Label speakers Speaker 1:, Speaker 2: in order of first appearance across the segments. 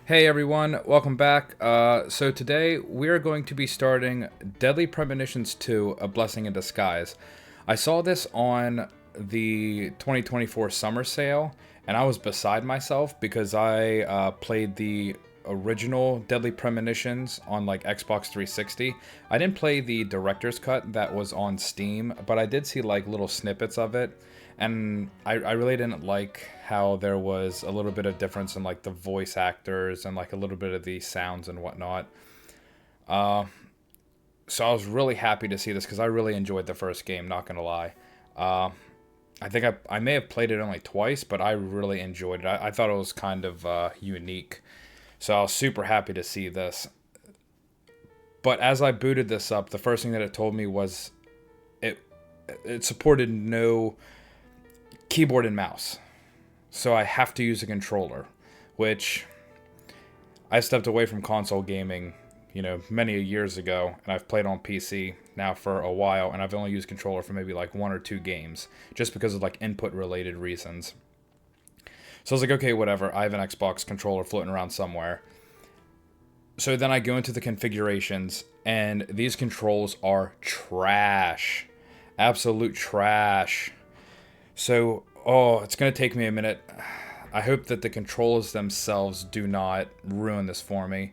Speaker 1: Hey everyone, welcome back. So today we're going to be starting Deadly Premonitions 2, A Blessing in Disguise. I saw this on the 2024 summer sale, and I was beside myself because I played the original Deadly Premonitions on like Xbox 360. I didn't play the director's cut that was on Steam, but I did see like little snippets of it. And I really didn't like how there was a little bit of difference in like the voice actors and like a little bit of the sounds and whatnot. So I was really happy to see this because I really enjoyed the first game, not gonna lie. I think I may have played it only twice, but I really enjoyed it. I thought it was kind of unique. So I was super happy to see this. But as I booted this up, the first thing that it told me was it it supported no keyboard and mouse. So I have to use a controller, which I stepped away from console gaming, many years ago, and I've played on PC now for a while, and I've only used controller for maybe like one or two games, just because of like input related reasons. So I was like, okay, whatever, I have an Xbox controller floating around somewhere. So then I go into the configurations, and these controls are trash. Absolute trash. So, it's going to take me a minute. I hope that the controls themselves do not ruin this for me.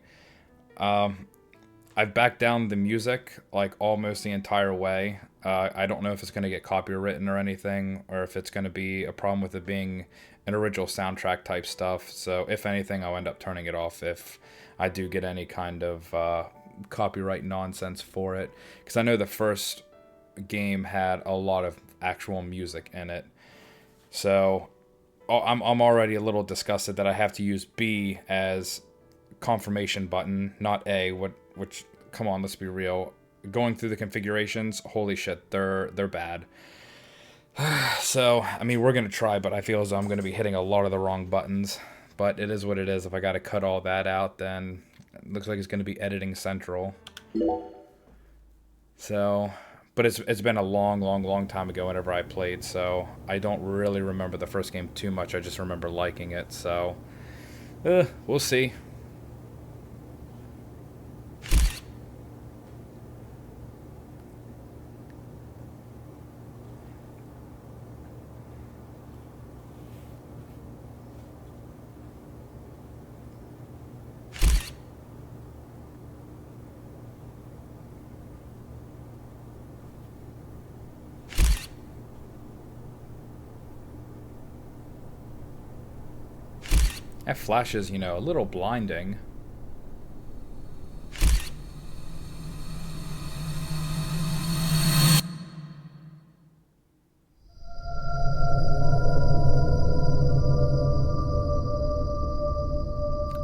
Speaker 1: I've backed down the music, like, almost the entire way. I don't know if it's going to get copywritten or anything, or if it's going to be a problem with it being an original soundtrack type stuff. So, if anything, I'll end up turning it off if I do get any kind of copyright nonsense for it. Because I know the first game had a lot of actual music in it. So I'm already a little disgusted that I have to use B as confirmation button, not A. Which come on, let's be real. Going through the configurations, holy shit, they're bad. So I mean, we're gonna try, but I feel as though I'm gonna be hitting a lot of the wrong buttons. But it is what it is. If I gotta cut all that out, then it looks like it's gonna be editing central. So. But it's been a long time ago whenever I played, so I don't really remember the first game too much. I just remember liking it, so we'll see. That flash is, a little blinding.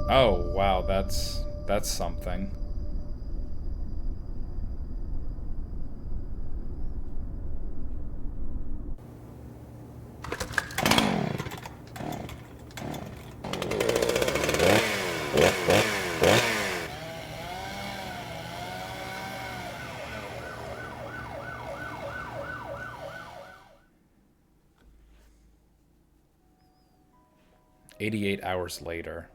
Speaker 1: Oh, wow, that's something. "88 hours later."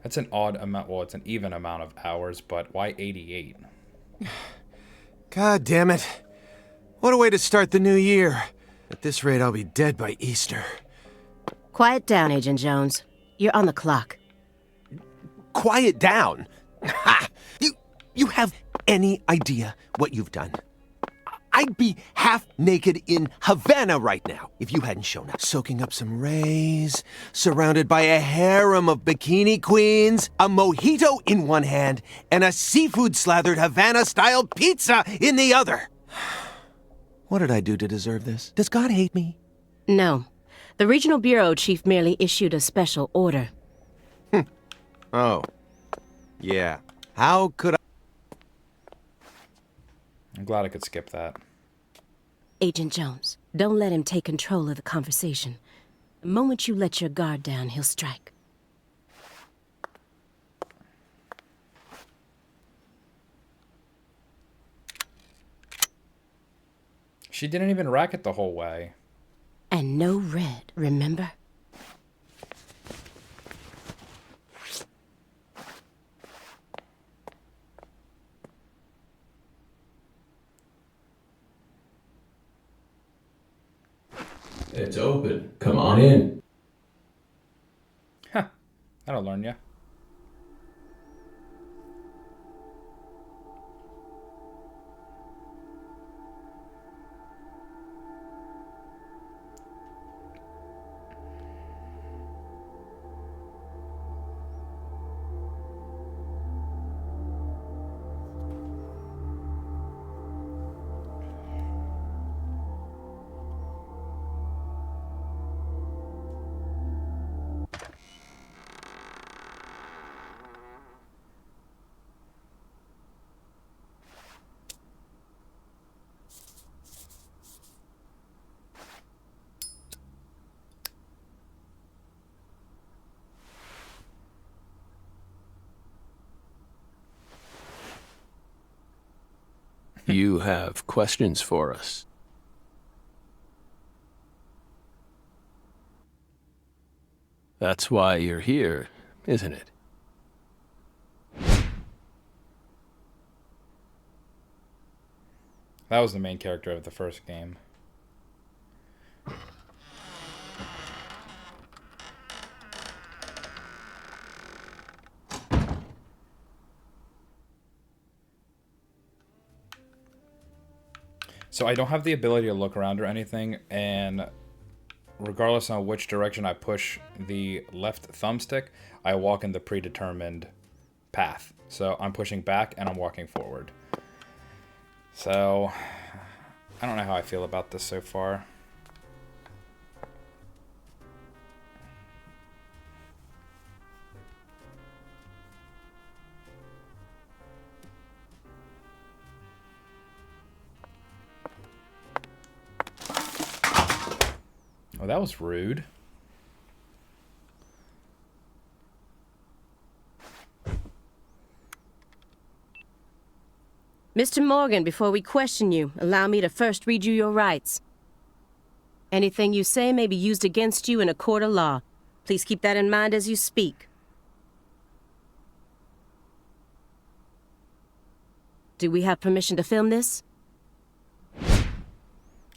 Speaker 1: That's an odd amount. Well, it's an even amount of hours, but why 88?
Speaker 2: God damn it. What a way to start the new year. At this rate, I'll be dead by Easter.
Speaker 3: Quiet down, Agent Jones. You're on the clock.
Speaker 2: Quiet down? Ha! You have any idea what you've done? I'd be half naked in Havana right now if you hadn't shown up. Soaking up some rays, surrounded by a harem of bikini queens, a mojito in one hand, and a seafood-slathered Havana-style pizza in the other. What did I do to deserve this? Does God hate me?
Speaker 3: No. The Regional Bureau Chief merely issued a special order.
Speaker 2: Oh. Yeah. How could I?
Speaker 1: I'm glad I could skip that.
Speaker 3: Agent Jones, don't let him take control of the conversation. The moment you let your guard down, he'll strike.
Speaker 1: She didn't even rack it the whole way.
Speaker 3: And no red, remember?
Speaker 4: It's open. Come on in.
Speaker 1: Huh. That'll learn ya.
Speaker 4: You have questions for us? That's why you're here, isn't it?
Speaker 1: That was the main character of the first game. So I don't have the ability to look around or anything, and regardless on which direction I push the left thumbstick, I walk in the predetermined path. So I'm pushing back and I'm walking forward. So I don't know how I feel about this so far. Oh, that was rude.
Speaker 3: Mr. Morgan, before we question you, allow me to first read you your rights. Anything you say may be used against you in a court of law. Please keep that in mind as you speak. Do we have permission to film this?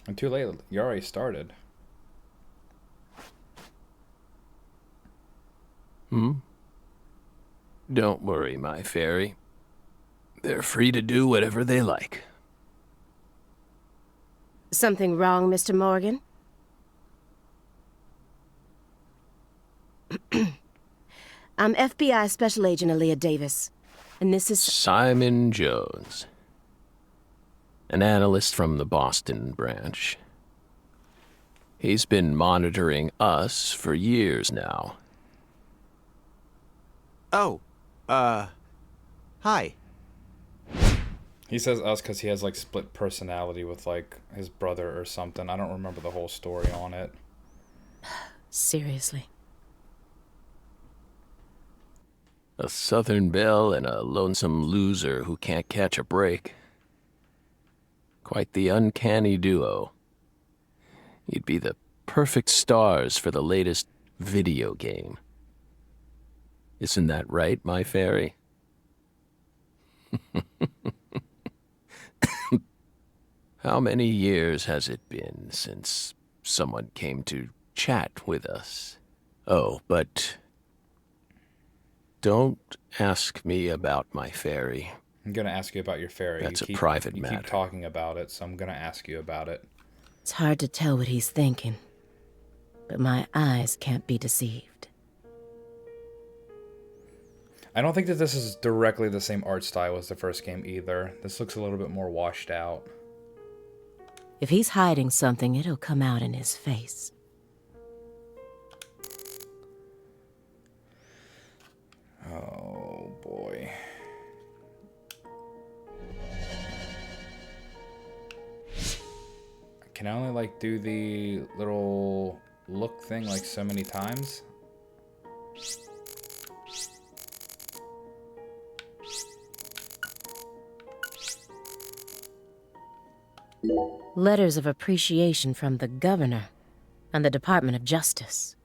Speaker 1: I'm too late. You already started.
Speaker 4: Don't worry, my fairy. They're free to do whatever they like.
Speaker 3: Something wrong, Mr. Morgan? I'm FBI Special Agent Aaliyah Davis, and this is...
Speaker 4: Simon Jones. An analyst from the Boston branch. He's been monitoring us for years now.
Speaker 2: Oh, hi.
Speaker 1: He says us because he has like split personality with like his brother or something. I don't remember the whole story on it.
Speaker 3: Seriously.
Speaker 4: A Southern belle and a lonesome loser who can't catch a break. Quite the uncanny duo. You'd be the perfect stars for the latest video game. Isn't that right, my fairy? How many years has it been since someone came to chat with us? Oh, but don't ask me about my fairy.
Speaker 1: I'm gonna ask you about your fairy.
Speaker 4: That's a private matter.
Speaker 1: You keep talking about it, so I'm gonna ask you about it.
Speaker 3: It's hard to tell what he's thinking, but my eyes can't be deceived.
Speaker 1: I don't think that this is directly the same art style as the first game either. This looks a little bit more washed out.
Speaker 3: If he's hiding something, it'll come out in his face.
Speaker 1: Oh, boy. Can I only, like, do the little look thing, like, so many times?
Speaker 3: Letters of appreciation from the governor and the Department of Justice.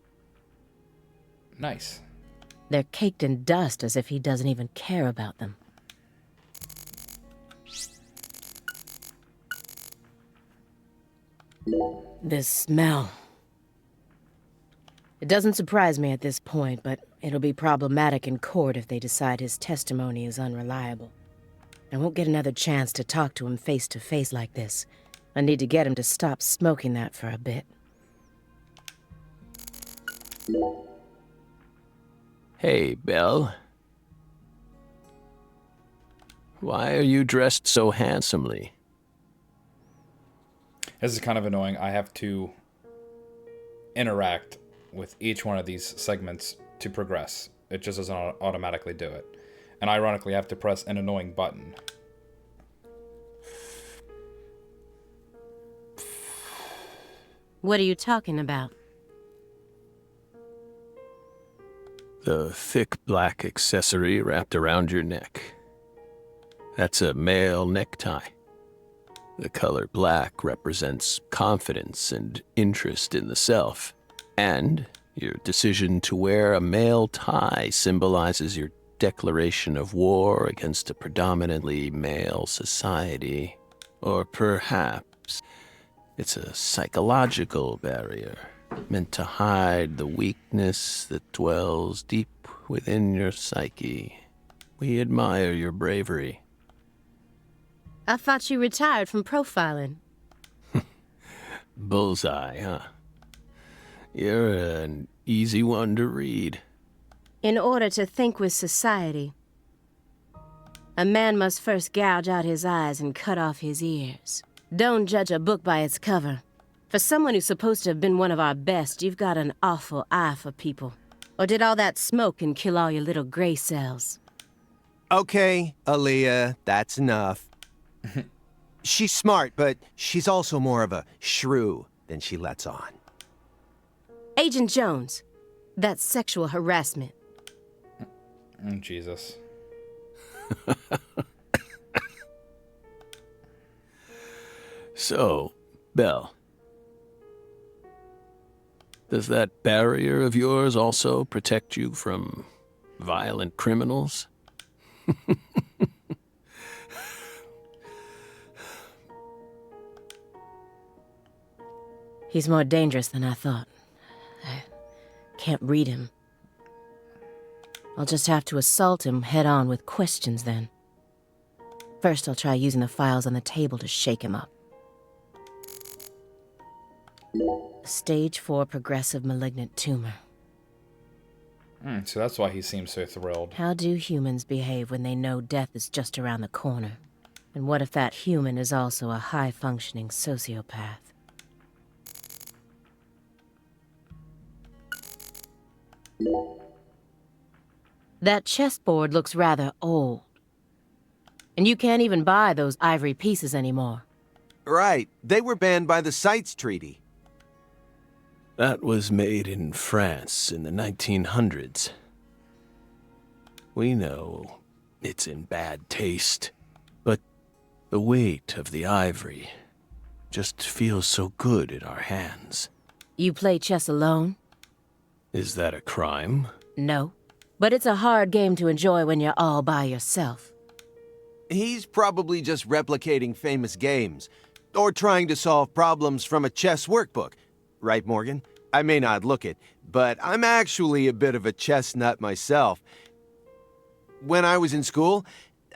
Speaker 1: Nice.
Speaker 3: They're caked in dust as if he doesn't even care about them. This smell. It doesn't surprise me at this point, but it'll be problematic in court if they decide his testimony is unreliable. I won't get another chance to talk to him face to face like this. I need to get him to stop smoking that for a bit.
Speaker 4: Hey, Belle. Why are you dressed so handsomely?
Speaker 1: This is kind of annoying. I have to interact with each one of these segments to progress. It just doesn't automatically do it. And ironically, I have to press an annoying button.
Speaker 3: What are you talking about?
Speaker 4: The thick black accessory wrapped around your neck. That's a male necktie. The color black represents confidence and interest in the self. And your decision to wear a male tie symbolizes your declaration of war against a predominantly male society. Or perhaps it's a psychological barrier meant to hide the weakness that dwells deep within your psyche. We admire your bravery.
Speaker 3: I thought you retired from profiling.
Speaker 4: Bullseye, huh? You're an easy one to read.
Speaker 3: In order to think with society, a man must first gouge out his eyes and cut off his ears. Don't judge a book by its cover. For someone who's supposed to have been one of our best, you've got an awful eye for people. Or did all that smoke and kill all your little gray cells?
Speaker 2: Okay, Aaliyah, that's enough. She's smart, but she's also more of a shrew than she lets on.
Speaker 3: Agent Jones, that's sexual harassment.
Speaker 1: Jesus.
Speaker 4: So, Belle, does that barrier of yours also protect you from violent criminals?
Speaker 3: He's more dangerous than I thought. I can't read him. I'll just have to assault him head-on with questions then. First, I'll try using the files on the table to shake him up. Stage 4 progressive malignant tumor.
Speaker 1: So that's why he seems so thrilled.
Speaker 3: How do humans behave when they know death is just around the corner? And what if that human is also a high-functioning sociopath? That chessboard looks rather old. And you can't even buy those ivory pieces anymore.
Speaker 2: Right, they were banned by the CITES Treaty.
Speaker 4: That was made in France in the 1900s. We know it's in bad taste, but the weight of the ivory just feels so good in our hands.
Speaker 3: You play chess alone?
Speaker 4: Is that a crime?
Speaker 3: No. But it's a hard game to enjoy when you're all by yourself.
Speaker 2: He's probably just replicating famous games, or trying to solve problems from a chess workbook. Right, Morgan? I may not look it, but I'm actually a bit of a chess nut myself. When I was in school,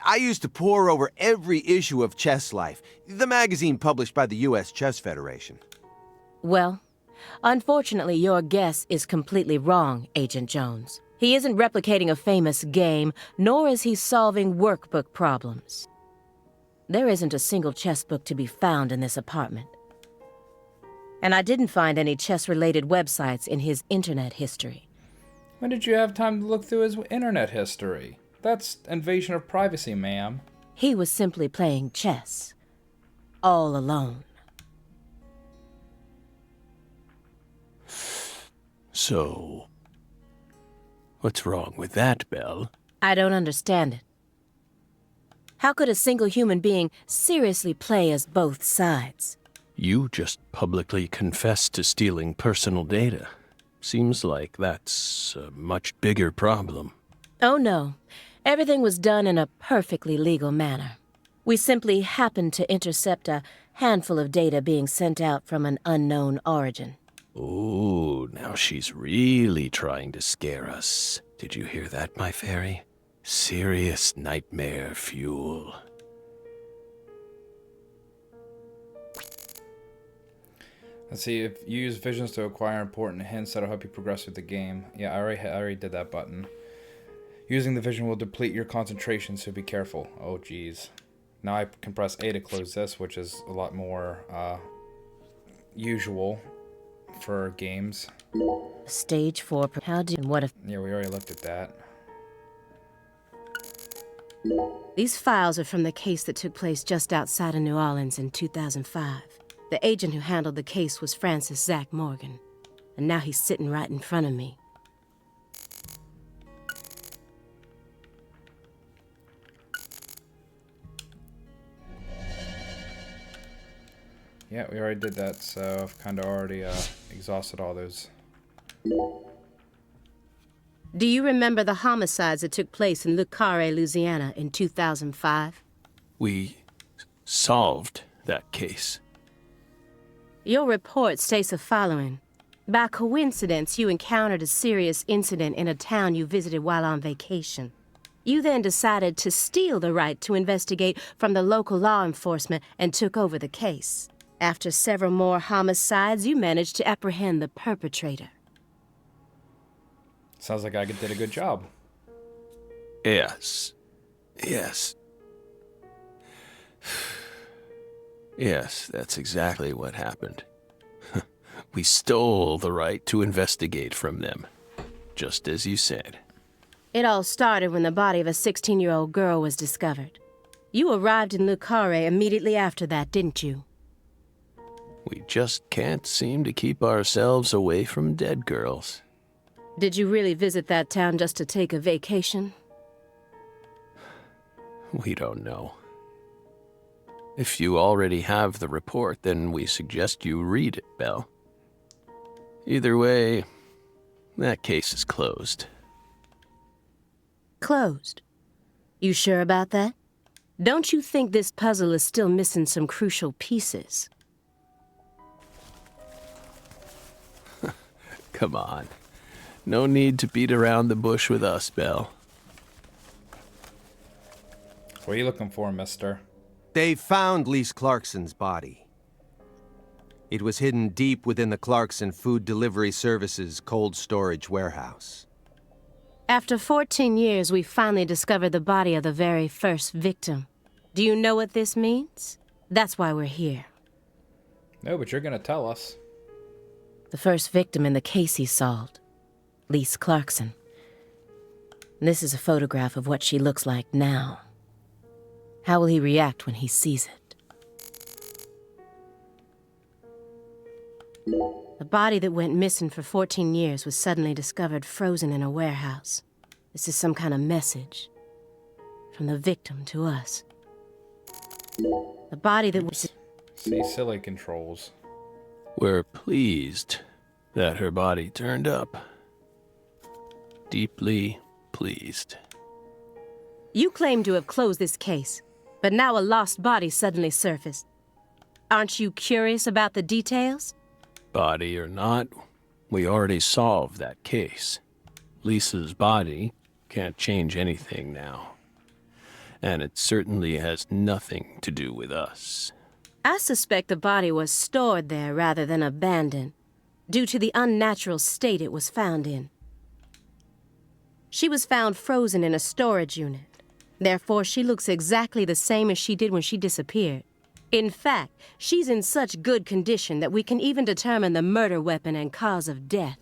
Speaker 2: I used to pore over every issue of Chess Life, the magazine published by the U.S. Chess Federation.
Speaker 3: Well, unfortunately, your guess is completely wrong, Agent Jones. He isn't replicating a famous game, nor is he solving workbook problems. There isn't a single chess book to be found in this apartment. And I didn't find any chess-related websites in his internet history.
Speaker 1: When did you have time to look through his internet history? That's invasion of privacy, ma'am.
Speaker 3: He was simply playing chess. All alone.
Speaker 4: So, what's wrong with that, Belle?
Speaker 3: I don't understand it. How could a single human being seriously play as both sides?
Speaker 4: You just publicly confessed to stealing personal data. Seems like that's a much bigger problem.
Speaker 3: Oh no. Everything was done in a perfectly legal manner. We simply happened to intercept a handful of data being sent out from an unknown origin.
Speaker 4: Ooh, now Now she's really trying to scare us. Did you hear that, my fairy? Serious nightmare fuel.
Speaker 1: Let's see, if you use visions to acquire important hints that'll help you progress through the game. Yeah, I already did that button. Using the vision will deplete your concentration, so be careful. Oh, geez. Now I can press A to close this, which is a lot more usual for games.
Speaker 3: Stage 4. How do... What if...
Speaker 1: Yeah, we already looked at that.
Speaker 3: These files are from the case that took place just outside of New Orleans in 2005. The agent who handled the case was Francis Zach Morgan. And now he's sitting right in front of me.
Speaker 1: Yeah, we already did that, so I've kind of already exhausted all those.
Speaker 3: Do you remember the homicides that took place in Le Carré, Louisiana in 2005?
Speaker 4: We solved that case.
Speaker 3: Your report states the following. By coincidence, you encountered a serious incident in a town you visited while on vacation. You then decided to steal the right to investigate from the local law enforcement and took over the case. After several more homicides, you managed to apprehend the perpetrator.
Speaker 1: Sounds like I did a good job.
Speaker 4: Yes. Yes. Yes, that's exactly what happened. We stole the right to investigate from them, just as you said.
Speaker 3: It all started when the body of a 16-year-old girl was discovered. You arrived in Le Carré immediately after that, didn't you?
Speaker 4: We just can't seem to keep ourselves away from dead girls.
Speaker 3: Did you really visit that town just to take a vacation?
Speaker 4: We don't know. If you already have the report, then we suggest you read it, Belle. Either way, that case is closed.
Speaker 3: Closed? You sure about that? Don't you think this puzzle is still missing some crucial pieces?
Speaker 4: Come on. No need to beat around the bush with us, Belle.
Speaker 1: What are you looking for, mister?
Speaker 2: They found Lise Clarkson's body. It was hidden deep within the Clarkson Food Delivery Services cold storage warehouse.
Speaker 3: After 14 years, we finally discovered the body of the very first victim. Do you know what this means? That's why we're here.
Speaker 1: No, but you're gonna tell us.
Speaker 3: The first victim in the case he solved. Lise Clarkson. This is a photograph of what she looks like now. How will he react when he sees it? The body that went missing for 14 years was suddenly discovered frozen in a warehouse. This is some kind of message from the victim to us. The body that was...
Speaker 1: See, silly controls.
Speaker 4: We're pleased that her body turned up. Deeply pleased.
Speaker 3: You claim to have closed this case, but now a lost body suddenly surfaced. Aren't you curious about the details?
Speaker 4: Body or not, we already solved that case. Lisa's body can't change anything now. And it certainly has nothing to do with us.
Speaker 3: I suspect the body was stored there rather than abandoned, due to the unnatural state it was found in. She was found frozen in a storage unit. Therefore, she looks exactly the same as she did when she disappeared. In fact, she's in such good condition that we can even determine the murder weapon and cause of death.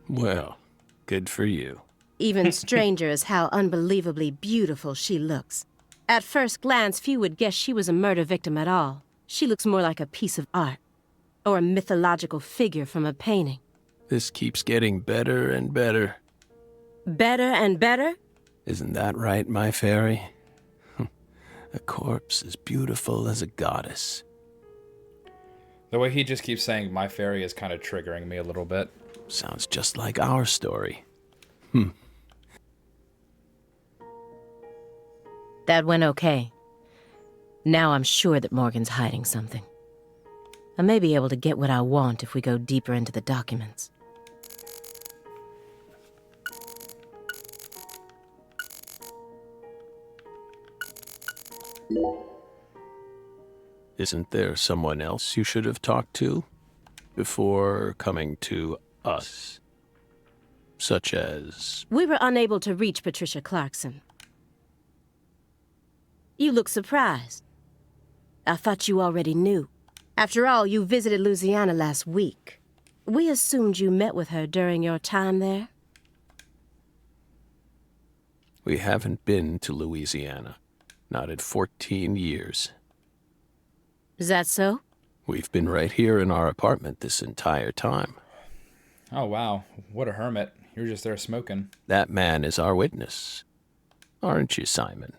Speaker 4: Well, good for you.
Speaker 3: Even stranger is how unbelievably beautiful she looks. At first glance, few would guess she was a murder victim at all. She looks more like a piece of art, or a mythological figure from a painting.
Speaker 4: This keeps getting better and better.
Speaker 3: Better and better?
Speaker 4: Isn't that right, my fairy? A corpse as beautiful as a goddess.
Speaker 1: The way he just keeps saying my fairy is kind of triggering me a little bit.
Speaker 4: Sounds just like our story.
Speaker 3: That went okay. Now I'm sure that Morgan's hiding something. I may be able to get what I want if we go deeper into the documents.
Speaker 4: Isn't there someone else you should have talked to before coming to us? Such as...
Speaker 3: We were unable to reach Patricia Clarkson. You look surprised. I thought you already knew. After all, you visited Louisiana last week. We assumed you met with her during your time there.
Speaker 4: We haven't been to Louisiana. Not in 14 years.
Speaker 3: Is that so?
Speaker 4: We've been right here in our apartment this entire time.
Speaker 1: Oh, wow. What a hermit. You're just there smoking.
Speaker 4: That man is our witness. Aren't you, Simon?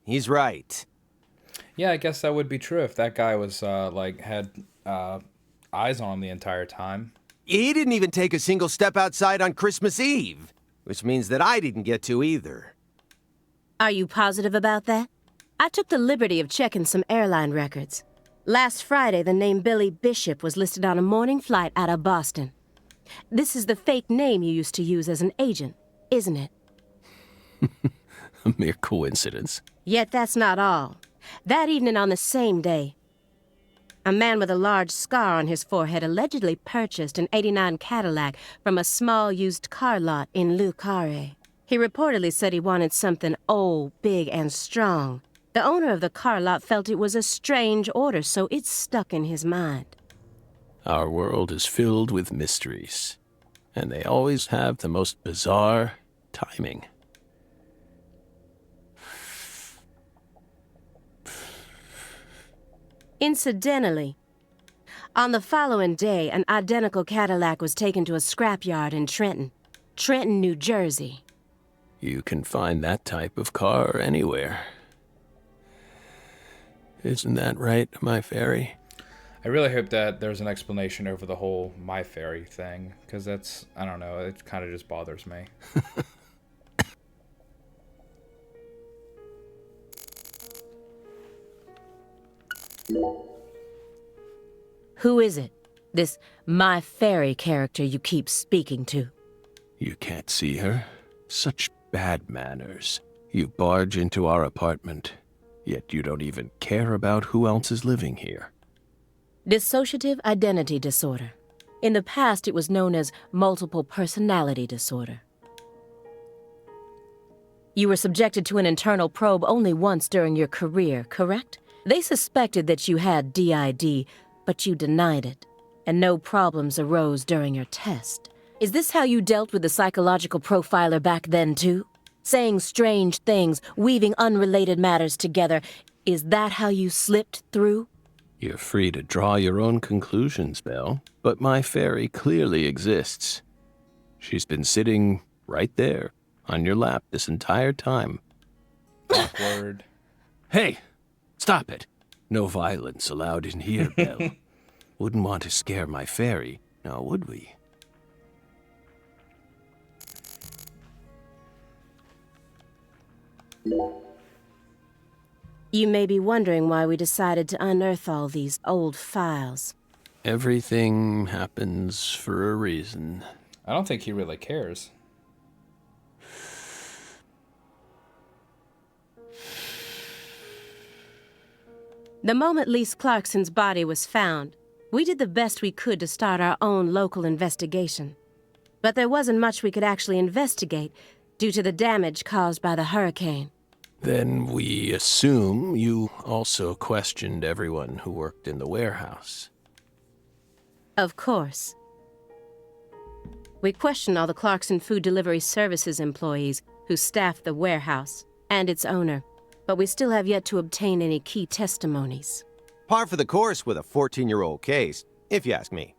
Speaker 2: He's right.
Speaker 1: Yeah, I guess that would be true if that guy was, had eyes on him the entire time.
Speaker 2: He didn't even take a single step outside on Christmas Eve, which means that I didn't get to either.
Speaker 3: Are you positive about that? I took the liberty of checking some airline records. Last Friday, the name Billy Bishop was listed on a morning flight out of Boston. This is the fake name you used to use as an agent, isn't it?
Speaker 4: A mere coincidence.
Speaker 3: Yet that's not all. That evening on the same day, a man with a large scar on his forehead allegedly purchased an '89 Cadillac from a small used car lot in Le Carré. He reportedly said he wanted something old, big, and strong. The owner of the car lot felt it was a strange order, so it stuck in his mind.
Speaker 4: Our world is filled with mysteries, and they always have the most bizarre timing.
Speaker 3: Incidentally, on the following day, an identical Cadillac was taken to a scrapyard in Trenton, New Jersey.
Speaker 4: You can find that type of car anywhere. Isn't that right, my fairy?
Speaker 1: I really hope that there's an explanation over the whole My Fairy thing, because that's, I don't know, it kind of just bothers me.
Speaker 3: Who is it? This My Fairy character you keep speaking to?
Speaker 4: You can't see her? Such bad manners. You barge into our apartment, yet you don't even care about who else is living here.
Speaker 3: Dissociative identity disorder. In the past, it was known as multiple personality disorder. You were subjected to an internal probe only once during your career, correct? They suspected that you had DID, but you denied it, and no problems arose during your test. Is this how you dealt with the psychological profiler back then, too? Saying strange things, weaving unrelated matters together. Is that how you slipped through?
Speaker 4: You're free to draw your own conclusions, Belle, but my fairy clearly exists. She's been sitting right there, on your lap this entire time.
Speaker 1: Awkward.
Speaker 4: Hey, stop it. No violence allowed in here, Belle. Wouldn't want to scare my fairy, now would we?
Speaker 3: You may be wondering why we decided to unearth all these old files.
Speaker 4: Everything happens for a reason.
Speaker 1: I don't think he really cares.
Speaker 3: The moment Lise Clarkson's body was found, we did the best we could to start our own local investigation. But there wasn't much we could actually investigate due to the damage caused by the hurricane.
Speaker 4: Then we assume you also questioned everyone who worked in the warehouse.
Speaker 3: Of course. We questioned all the Clarkson Food Delivery Services employees who staffed the warehouse and its owner, but we still have yet to obtain any key testimonies.
Speaker 2: Par for the course with a 14-year-old case, if you ask me.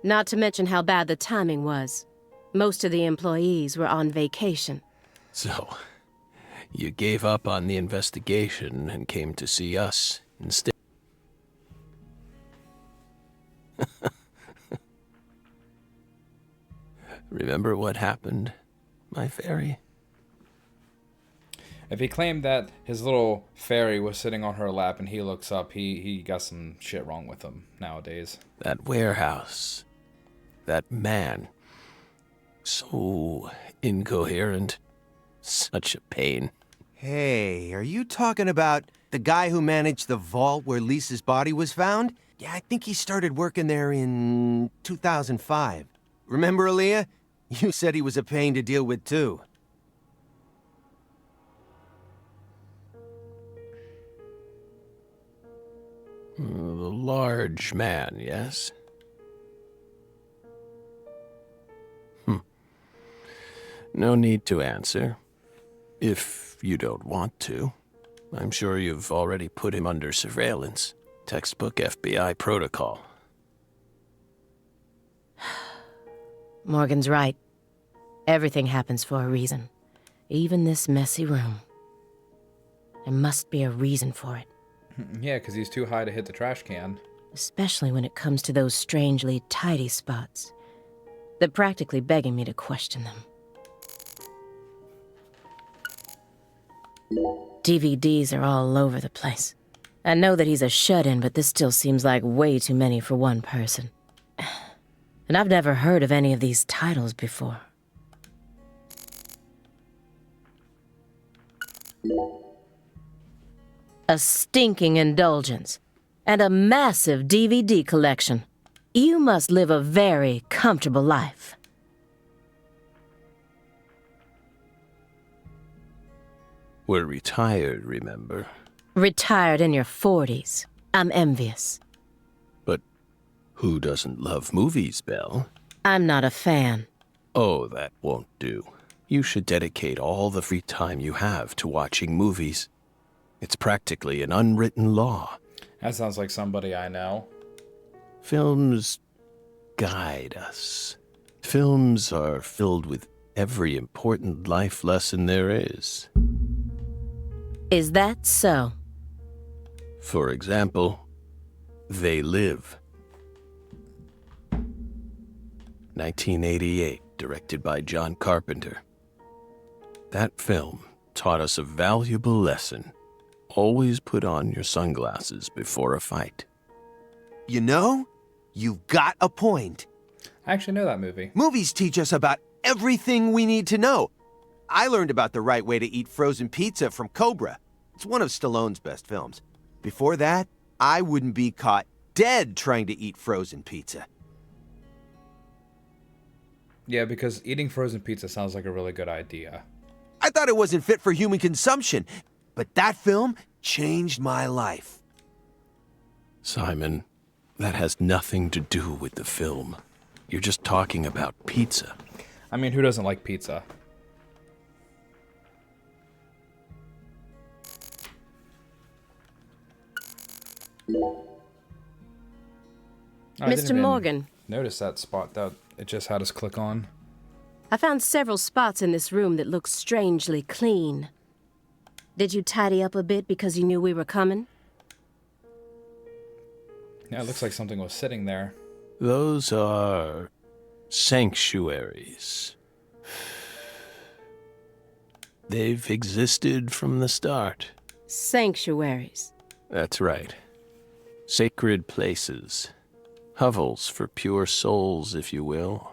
Speaker 3: Not to mention how bad the timing was. Most of the employees were on vacation.
Speaker 4: So, you gave up on the investigation and came to see us instead. Remember what happened, my fairy?
Speaker 1: If he claimed that his little fairy was sitting on her lap and he looks up, he got some shit wrong with him nowadays.
Speaker 4: That warehouse. That man. So incoherent. Such a pain.
Speaker 2: Hey, are you talking about the guy who managed the vault where Lisa's body was found? Yeah, I think he started working there in 2005. Remember, Aaliyah? You said he was a pain to deal with, too.
Speaker 4: The large man, yes? No need to answer. If you don't want to. I'm sure you've already put him under surveillance. Textbook FBI protocol.
Speaker 3: Morgan's right. Everything happens for a reason. Even this messy room. There must be a reason for it.
Speaker 1: Yeah, because he's too high to hit the trash can.
Speaker 3: Especially when it comes to those strangely tidy spots. They're practically begging me to question them. DVDs are all over the place. I know that he's a shut-in, but this still seems like way too many for one person. And I've never heard of any of these titles before. A stinking indulgence. And a massive DVD collection. You must live a very comfortable life.
Speaker 4: We're retired, remember?
Speaker 3: Retired in your 40s. I'm envious.
Speaker 4: But who doesn't love movies, Belle?
Speaker 3: I'm not a fan.
Speaker 4: Oh, that won't do. You should dedicate all the free time you have to watching movies. It's practically an unwritten law.
Speaker 1: That sounds like somebody I know.
Speaker 4: Films guide us. Films are filled with every important life lesson there is.
Speaker 3: Is that so?
Speaker 4: For example, They Live. 1988, directed by John Carpenter. That film taught us a valuable lesson. Always put on your sunglasses before a fight.
Speaker 2: You know, you've got a point.
Speaker 1: I actually know that movie.
Speaker 2: Movies teach us about everything we need to know. I learned about the right way to eat frozen pizza from Cobra. It's one of Stallone's best films. Before that, I wouldn't be caught dead trying to eat frozen pizza.
Speaker 1: Yeah, because eating frozen pizza sounds like a really good idea.
Speaker 2: I thought it wasn't fit for human consumption, but that film changed my life.
Speaker 4: Simon, that has nothing to do with the film. You're just talking about pizza.
Speaker 1: I mean, who doesn't like pizza? I didn't
Speaker 3: Mr.
Speaker 1: even
Speaker 3: Morgan,
Speaker 1: notice that spot that it just had us click on.
Speaker 3: I found several spots in this room that look strangely clean. Did you tidy up a bit because you knew we were coming?
Speaker 1: Yeah, it looks like something was sitting there.
Speaker 4: Those are sanctuaries. They've existed from the start.
Speaker 3: Sanctuaries.
Speaker 4: That's right. Sacred places. Hovels for pure souls, if you will.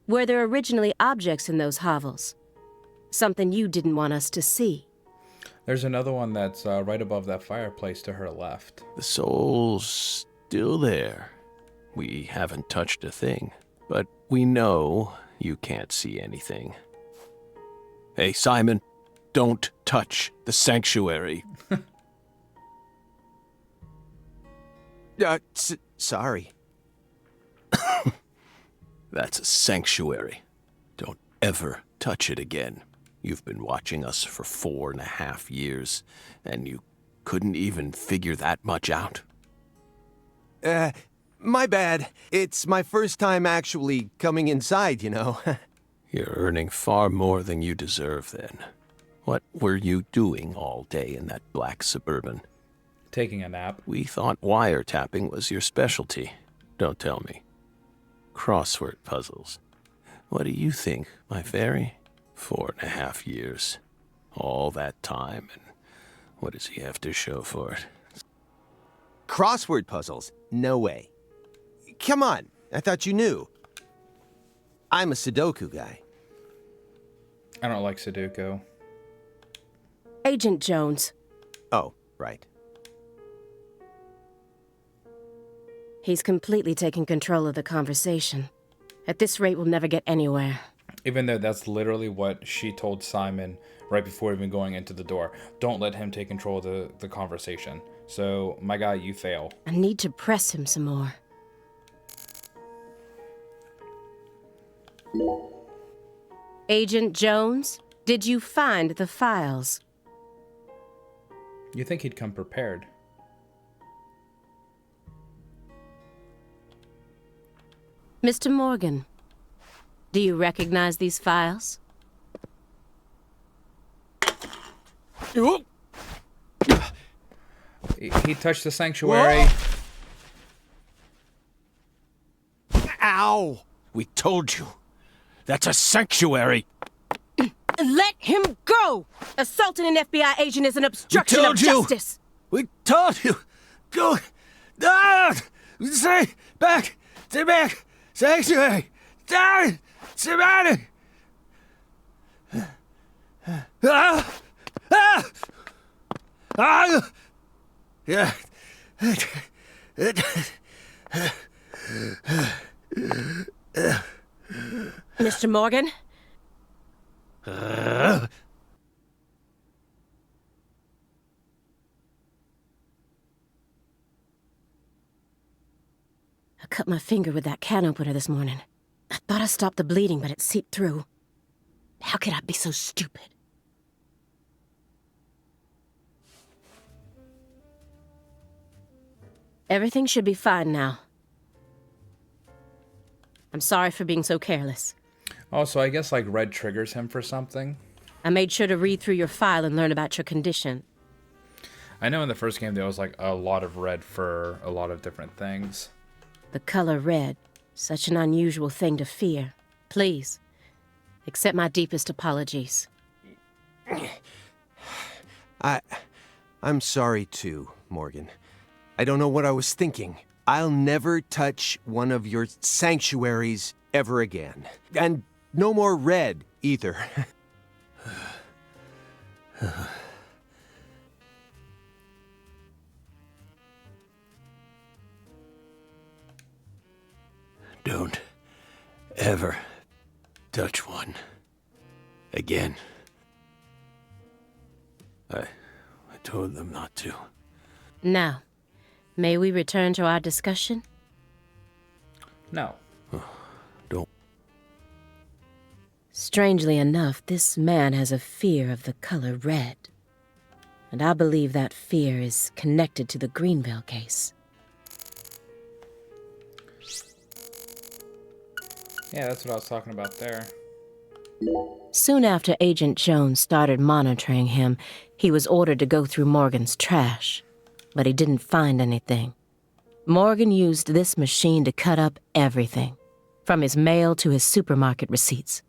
Speaker 3: Were there originally objects in those hovels? Something you didn't want us to see?
Speaker 1: There's another one that's right above that fireplace to her left.
Speaker 4: The soul's still there. We haven't touched a thing, but we know you can't see anything. Hey, Simon, don't touch the sanctuary.
Speaker 2: Sorry.
Speaker 4: That's a sanctuary. Don't ever touch it again. You've been watching us for 4.5 years, and you couldn't even figure that much out.
Speaker 2: My bad. It's my first time actually coming inside, you know.
Speaker 4: You're earning far more than you deserve then. What were you doing all day in that black Suburban?
Speaker 1: Taking a nap.
Speaker 4: We thought wiretapping was your specialty. Don't tell me. Crossword puzzles. What do you think, my fairy? 4.5 years. All that time, and what does he have to show for it?
Speaker 2: Crossword puzzles? No way. Come on, I thought you knew. I'm a Sudoku guy.
Speaker 1: I don't like Sudoku.
Speaker 3: Agent Jones.
Speaker 2: Oh, right.
Speaker 3: He's completely taking control of the conversation. At this rate, we'll never get anywhere.
Speaker 1: Even though that's literally what she told Simon right before even going into the door. Don't let him take control of the conversation. So, my guy, you fail.
Speaker 3: I need to press him some more. Agent Jones, did you find the files?
Speaker 1: You think he'd come prepared.
Speaker 3: Mr. Morgan, do you recognize these files?
Speaker 1: He touched the sanctuary.
Speaker 2: Ow!
Speaker 4: We told you. That's a sanctuary.
Speaker 3: Let him go! Assaulting an FBI agent is an obstruction of
Speaker 4: told you.
Speaker 3: justice.
Speaker 4: We told you. Go. Ah! Stay back. Stay back. Sanctuary. Down. Stay back. Ah! Ah! Ah! Yeah.
Speaker 3: Mr. Morgan? I cut my finger with that can opener this morning. I thought I stopped the bleeding, but it seeped through. How could I be so stupid? Everything should be fine now. I'm sorry for being so careless.
Speaker 1: Also, I guess like red triggers him for something.
Speaker 3: I made sure to read through your file and learn about your condition.
Speaker 1: I know in the first game there was like a lot of red for a lot of different things.
Speaker 3: The color red, such an unusual thing to fear. Please, accept my deepest apologies.
Speaker 2: I'm sorry too, Morgan. I don't know what I was thinking. I'll never touch one of your sanctuaries ever again. And no more red, either.
Speaker 4: Don't ever touch one again. I told them not to.
Speaker 3: Now, may we return to our discussion?
Speaker 1: No.
Speaker 4: Don't.
Speaker 3: Strangely enough, this man has a fear of the color red. And I believe that fear is connected to the Greenville case.
Speaker 1: Yeah, that's what I was talking about there.
Speaker 3: Soon after Agent Jones started monitoring him, he was ordered to go through Morgan's trash. But he didn't find anything. Morgan used this machine to cut up everything, from his mail to his supermarket receipts.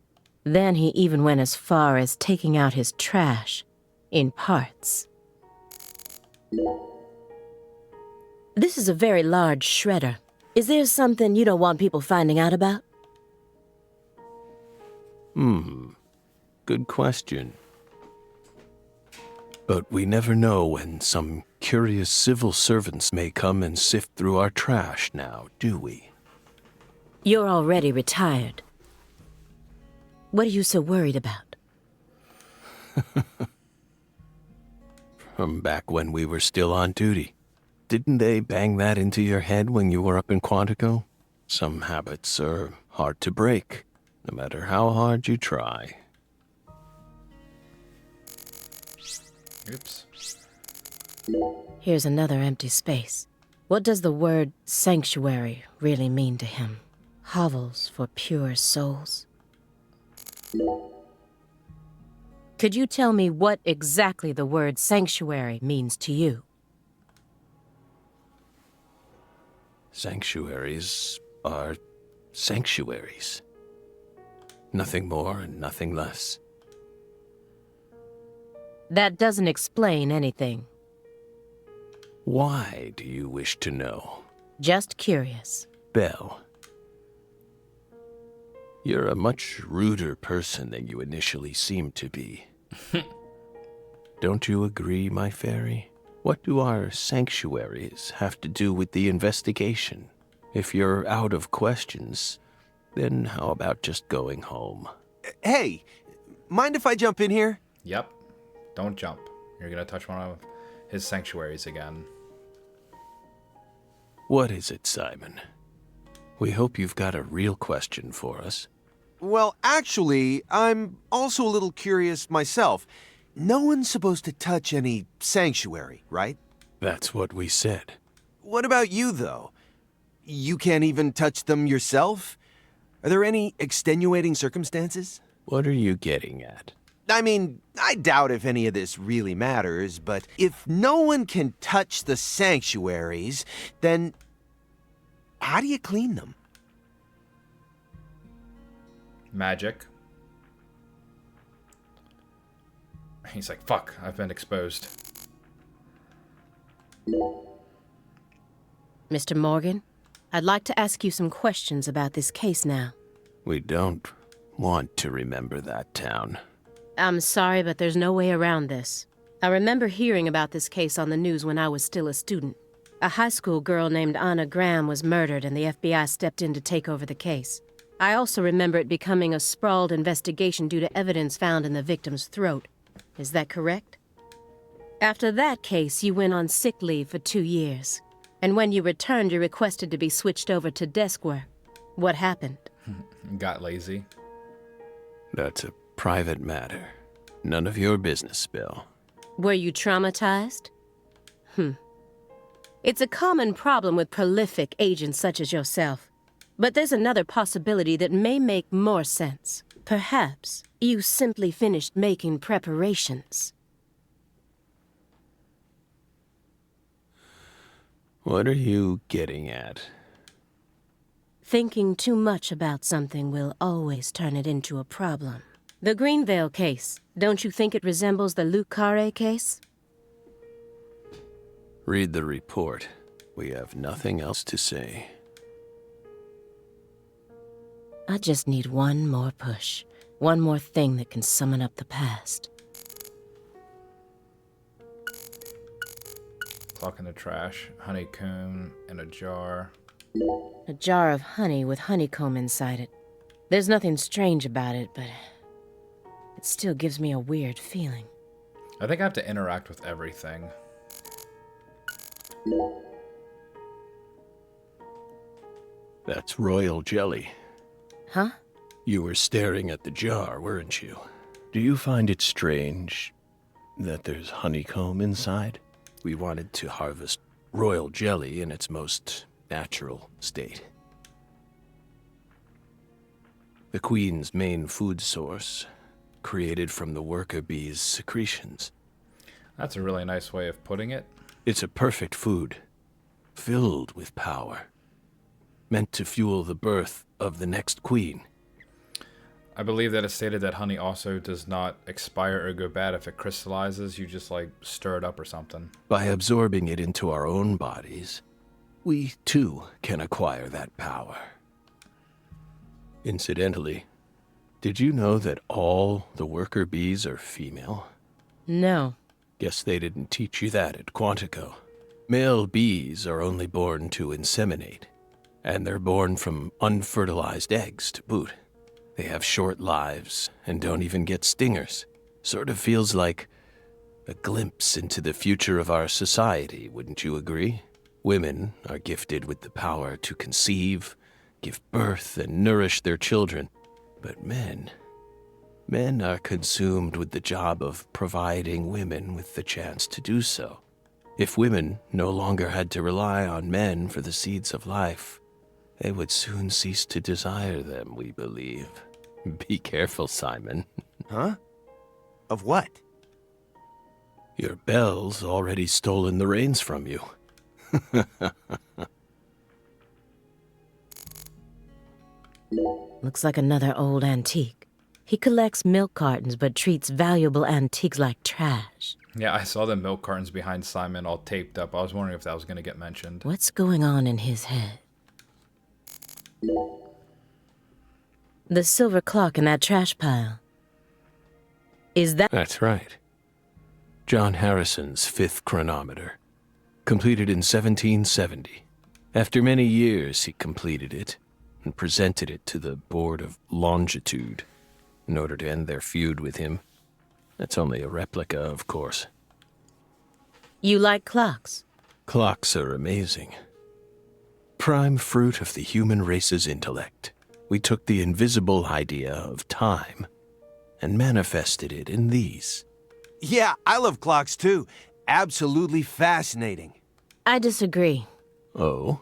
Speaker 3: Then he even went as far as taking out his trash in parts. This is a very large shredder. Is there something you don't want people finding out about?
Speaker 4: Good question. But we never know when some curious civil servants may come and sift through our trash now, do we?
Speaker 3: You're already retired. What are you so worried about?
Speaker 4: From back when we were still on duty. Didn't they bang that into your head when you were up in Quantico? Some habits are hard to break, no matter how hard you try.
Speaker 1: Oops.
Speaker 3: Here's another empty space. What does the word sanctuary really mean to him? Hovels for pure souls? Could you tell me what exactly the word sanctuary means to you?
Speaker 4: Sanctuaries are sanctuaries. Nothing more and nothing less.
Speaker 3: That doesn't explain anything.
Speaker 4: Why do you wish to know?
Speaker 3: Just curious.
Speaker 4: Belle, you're a much ruder person than you initially seemed to be. Don't you agree, my fairy? What do our sanctuaries have to do with the investigation? If you're out of questions, then how about just going home?
Speaker 2: Hey, mind if I jump in here?
Speaker 1: Yep. Don't jump. You're gonna touch one of his sanctuaries again.
Speaker 4: What is it, Simon? We hope you've got a real question for us.
Speaker 2: Well, actually, I'm also a little curious myself. No one's supposed to touch any sanctuary, right?
Speaker 4: That's what we said.
Speaker 2: What about you, though? You can't even touch them yourself? Are there any extenuating circumstances?
Speaker 4: What are you getting at?
Speaker 2: I mean, I doubt if any of this really matters, but if no one can touch the sanctuaries, then how do you clean them?
Speaker 1: Magic. He's like, fuck, I've been exposed.
Speaker 3: Mr. Morgan, I'd like to ask you some questions about this case now.
Speaker 4: We don't want to remember that town.
Speaker 3: I'm sorry, but there's no way around this. I remember hearing about this case on the news when I was still a student. A high school girl named Anna Graham was murdered and the FBI stepped in to take over the case. I also remember it becoming a sprawled investigation due to evidence found in the victim's throat. Is that correct? After that case, you went on sick leave for 2 years. And when you returned, you requested to be switched over to desk work. What happened?
Speaker 1: Got lazy.
Speaker 4: That's a private matter. None of your business, Bill.
Speaker 3: Were you traumatized? It's a common problem with prolific agents such as yourself. But there's another possibility that may make more sense. Perhaps you simply finished making preparations.
Speaker 4: What are you getting at?
Speaker 3: Thinking too much about something will always turn it into a problem. The Greenvale case, don't you think it resembles the Luke Carre case?
Speaker 4: Read the report. We have nothing else to say.
Speaker 3: I just need one more push. One more thing that can summon up the past.
Speaker 1: Clock in the trash. Honeycomb in a jar.
Speaker 3: A jar of honey with honeycomb inside it. There's nothing strange about it, but it still gives me a weird feeling.
Speaker 1: I think I have to interact with everything.
Speaker 4: That's royal jelly.
Speaker 3: Huh?
Speaker 4: You were staring at the jar, weren't you? Do you find it strange that there's honeycomb inside? We wanted to harvest royal jelly in its most natural state. The queen's main food source, created from the worker bee's secretions.
Speaker 1: That's a really nice way of putting it.
Speaker 4: It's a perfect food, filled with power, meant to fuel the birth of the next queen.
Speaker 1: I believe that it's stated that honey also does not expire or go bad if it crystallizes. You just, like, stir it up or something.
Speaker 4: By absorbing it into our own bodies, we too can acquire that power. Incidentally, did you know that all the worker bees are female?
Speaker 3: No.
Speaker 4: Guess they didn't teach you that at Quantico. Male bees are only born to inseminate, and they're born from unfertilized eggs to boot. They have short lives and don't even get stingers. Sort of feels like a glimpse into the future of our society, wouldn't you agree? Women are gifted with the power to conceive, give birth, and nourish their children. But men are consumed with the job of providing women with the chance to do so. If women no longer had to rely on men for the seeds of life, they would soon cease to desire them, we believe. Be careful, Simon.
Speaker 2: Huh? Of what?
Speaker 4: Your Belle's already stolen the reins from you.
Speaker 3: Looks like another old antique. He collects milk cartons but treats valuable antiques like trash.
Speaker 1: Yeah, I saw the milk cartons behind Simon all taped up. I was wondering if that was going to get mentioned.
Speaker 3: What's going on in his head? The silver clock in that trash pile. Is that...
Speaker 4: That's right. John Harrison's 5th chronometer. Completed in 1770. After many years, he completed it and presented it to the Board of Longitude in order to end their feud with him. That's only a replica, of course.
Speaker 3: You like clocks?
Speaker 4: Clocks are amazing. Prime fruit of the human race's intellect. We took the invisible idea of time and manifested it in these.
Speaker 2: Yeah, I love clocks too. Absolutely fascinating.
Speaker 3: I disagree.
Speaker 4: Oh?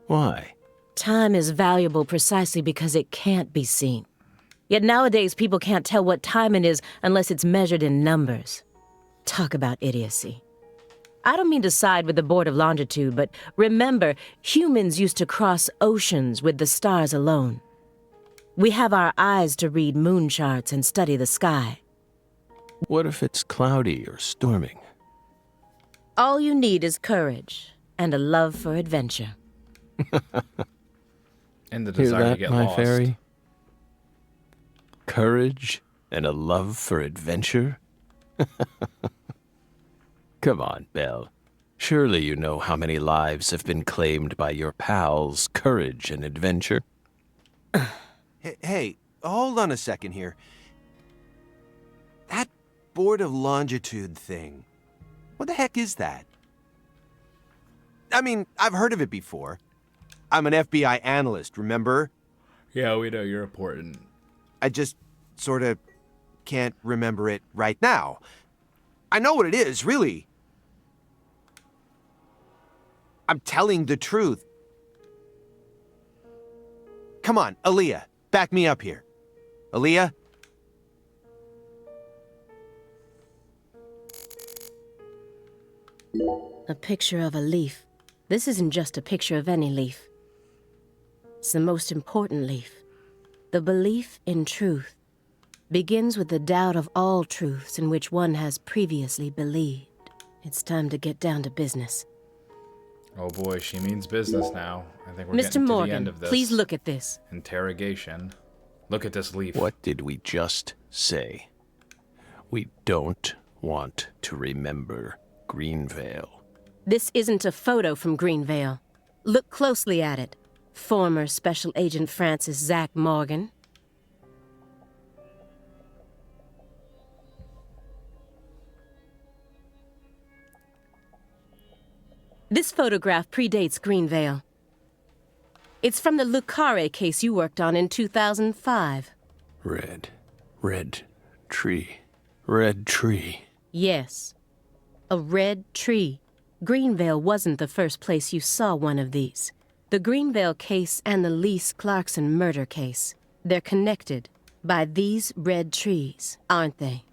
Speaker 4: Why?
Speaker 3: Time is valuable precisely because it can't be seen. Yet nowadays people can't tell what time it is unless it's measured in numbers. Talk about idiocy. I don't mean to side with the Board of Longitude, but remember, humans used to cross oceans with the stars alone. We have our eyes to read moon charts and study the sky.
Speaker 4: What if it's cloudy or storming?
Speaker 3: All you need is courage and a love for adventure.
Speaker 1: And the
Speaker 4: Hear
Speaker 1: desire to
Speaker 4: that,
Speaker 1: get
Speaker 4: my
Speaker 1: lost.
Speaker 4: fairy? Courage and a love for adventure? Come on, Belle. Surely you know how many lives have been claimed by your pals' courage and adventure.
Speaker 2: Hey, hold on a second here. That Board of Longitude thing. What the heck is that? I mean, I've heard of it before. I'm an FBI analyst, remember?
Speaker 1: Yeah, we know you're important.
Speaker 2: I just sort of can't remember it right now. I know what it is, really. I'm telling the truth. Come on, Aaliyah, back me up here. Aaliyah?
Speaker 3: A picture of a leaf. This isn't just a picture of any leaf. It's the most important leaf. The belief in truth begins with the doubt of all truths in which one has previously believed. It's time to get down to business.
Speaker 1: Oh boy, she means business now. I think we're
Speaker 3: Mr.
Speaker 1: getting to the end
Speaker 3: Morgan,
Speaker 1: of this.
Speaker 3: please look at this.
Speaker 1: Interrogation. Look at this leaf.
Speaker 4: What did we just say? We don't want to remember Greenvale.
Speaker 3: This isn't a photo from Greenvale. Look closely at it. Former Special Agent Francis Zach Morgan. This photograph predates Greenvale. It's from the Lucare case you worked on in 2005.
Speaker 4: Red tree.
Speaker 3: Yes, a red tree. Greenvale wasn't the first place you saw one of these. The Greenvale case and the Lise Clarkson murder case, they're connected by these red trees, aren't they?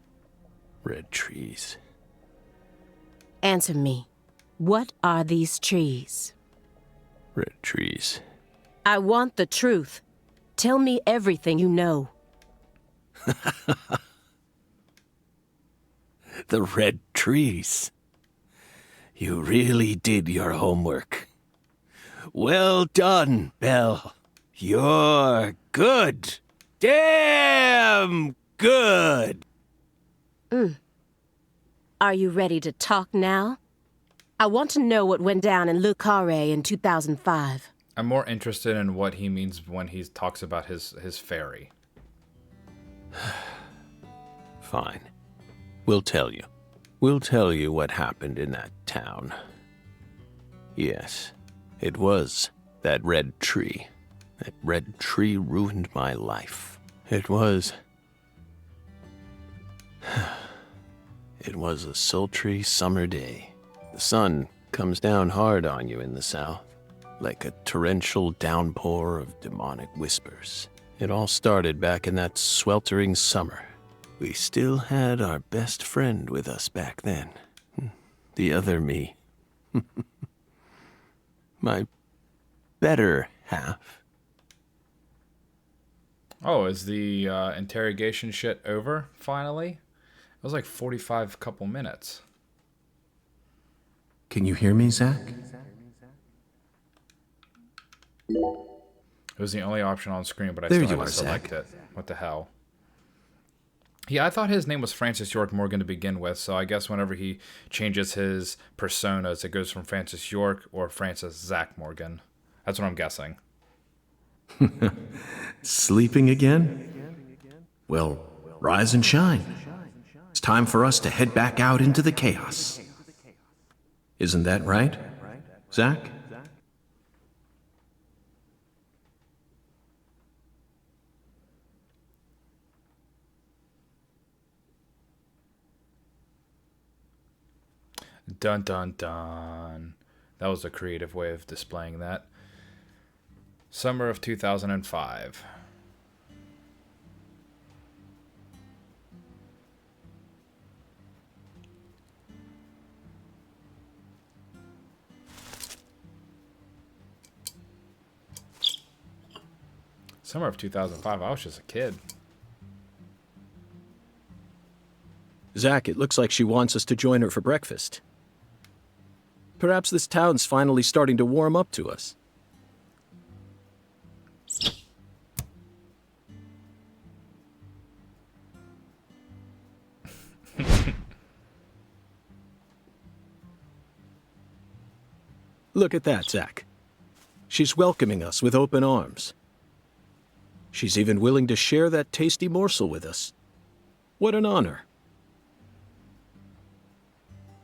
Speaker 4: Red trees.
Speaker 3: Answer me. What are these trees?
Speaker 4: Red trees.
Speaker 3: I want the truth. Tell me everything you know.
Speaker 4: The red trees. You really did your homework. Well done, Belle. You're good. Damn good.
Speaker 3: Are you ready to talk now? I want to know what went down in Le Carré in 2005.
Speaker 1: I'm more interested in what he means when he talks about his fairy.
Speaker 4: Fine. We'll tell you. We'll tell you what happened in that town. Yes, it was that red tree. That red tree ruined my life. It was... It was a sultry summer day. The sun comes down hard on you in the south, like a torrential downpour of demonic whispers. It all started back in that sweltering summer. We still had our best friend with us back then. The other me. My better half.
Speaker 1: Oh, is the interrogation shit over finally? It was like 45 couple minutes.
Speaker 2: Can you hear me, Zach?
Speaker 1: It was the only option on screen, but I
Speaker 2: There
Speaker 1: still
Speaker 2: you
Speaker 1: had
Speaker 2: are,
Speaker 1: to select
Speaker 2: Zach.
Speaker 1: it. What the hell? Yeah, I thought his name was Francis York Morgan to begin with, so I guess whenever he changes his personas, it goes from Francis York or Francis Zach Morgan. That's what I'm guessing.
Speaker 2: Sleeping again? Well, rise and shine. It's time for us to head back out into the chaos. Isn't that right, Zach?
Speaker 1: Dun dun dun. That was a creative way of displaying that. Summer of 2005. Summer of 2005, I was just a kid.
Speaker 4: Zach, it looks like she wants us to join her for breakfast. Perhaps this town's finally starting to warm up to us. Look at that, Zach. She's welcoming us with open arms. She's even willing to share that tasty morsel with us. What an honor.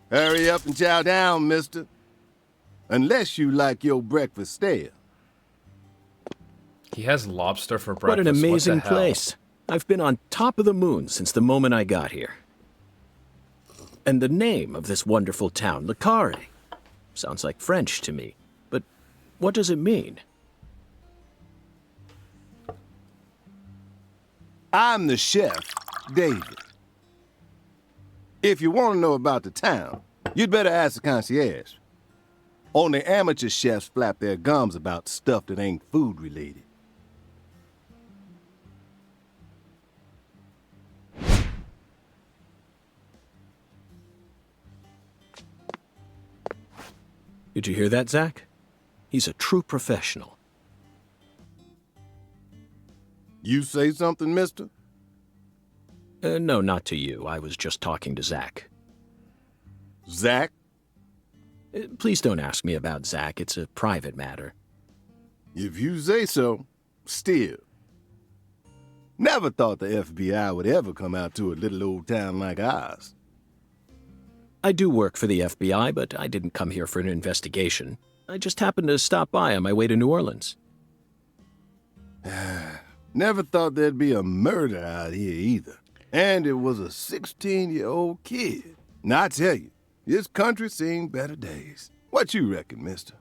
Speaker 5: Hurry up and chow down, mister. Unless you like your breakfast stale.
Speaker 1: He has lobster for breakfast.
Speaker 4: What an amazing
Speaker 1: What the hell?
Speaker 4: place. I've been on top of the moon since the moment I got here. And the name of this wonderful town, Le Carré, sounds like French to me. But what does it mean?
Speaker 5: I'm the chef, David. If you want to know about the town, you'd better ask the concierge. Only amateur chefs flap their gums about stuff that ain't food related.
Speaker 4: Did you hear that, Zach? He's a true professional.
Speaker 5: You say something, mister?
Speaker 4: No, not to you. I was just talking to Zach.
Speaker 5: Zach?
Speaker 4: Please don't ask me about Zach. It's a private matter.
Speaker 5: If you say so, still. Never thought the FBI would ever come out to a little old town like ours.
Speaker 4: I do work for the FBI, but I didn't come here for an investigation. I just happened to stop by on my way to New Orleans.
Speaker 5: Never thought there'd be a murder out here either. And it was a 16-year-old kid. Now, I tell you, this country's seen better days. What you reckon, mister?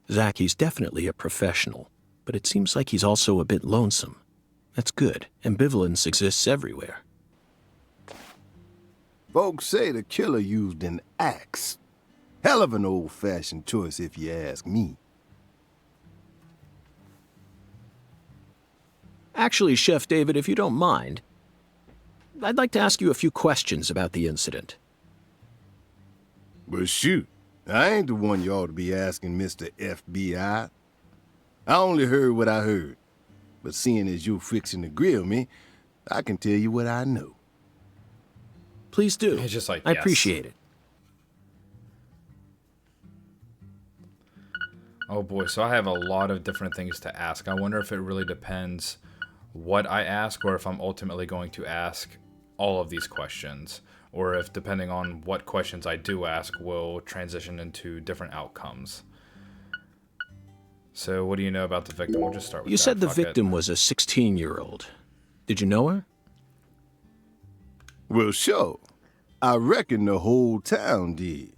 Speaker 4: Zach, he's definitely a professional, but it seems like he's also a bit lonesome. That's good. Ambivalence exists everywhere.
Speaker 5: Folks say the killer used an axe. Hell of an old-fashioned choice if you ask me.
Speaker 4: Actually, Chef David, if you don't mind, I'd like to ask you a few questions about the incident.
Speaker 5: But shoot, I ain't the one you ought to be asking, Mr. FBI. I only heard what I heard. But seeing as you're fixing to grill me, I can tell you what I know.
Speaker 4: Please do.
Speaker 1: He's just like,
Speaker 4: I
Speaker 1: yes.
Speaker 4: appreciate it.
Speaker 1: Oh boy, so I have a lot of different things to ask. I wonder if it really depends what I ask, or if I'm ultimately going to ask all of these questions, or if, depending on what questions I do ask, will transition into different outcomes. So what do you know about the victim? We'll just start with
Speaker 4: You
Speaker 1: that.
Speaker 4: said the
Speaker 1: Fuck it.
Speaker 4: victim was a 16-year-old. Did you know her?
Speaker 5: Well, sure. I reckon the whole town did.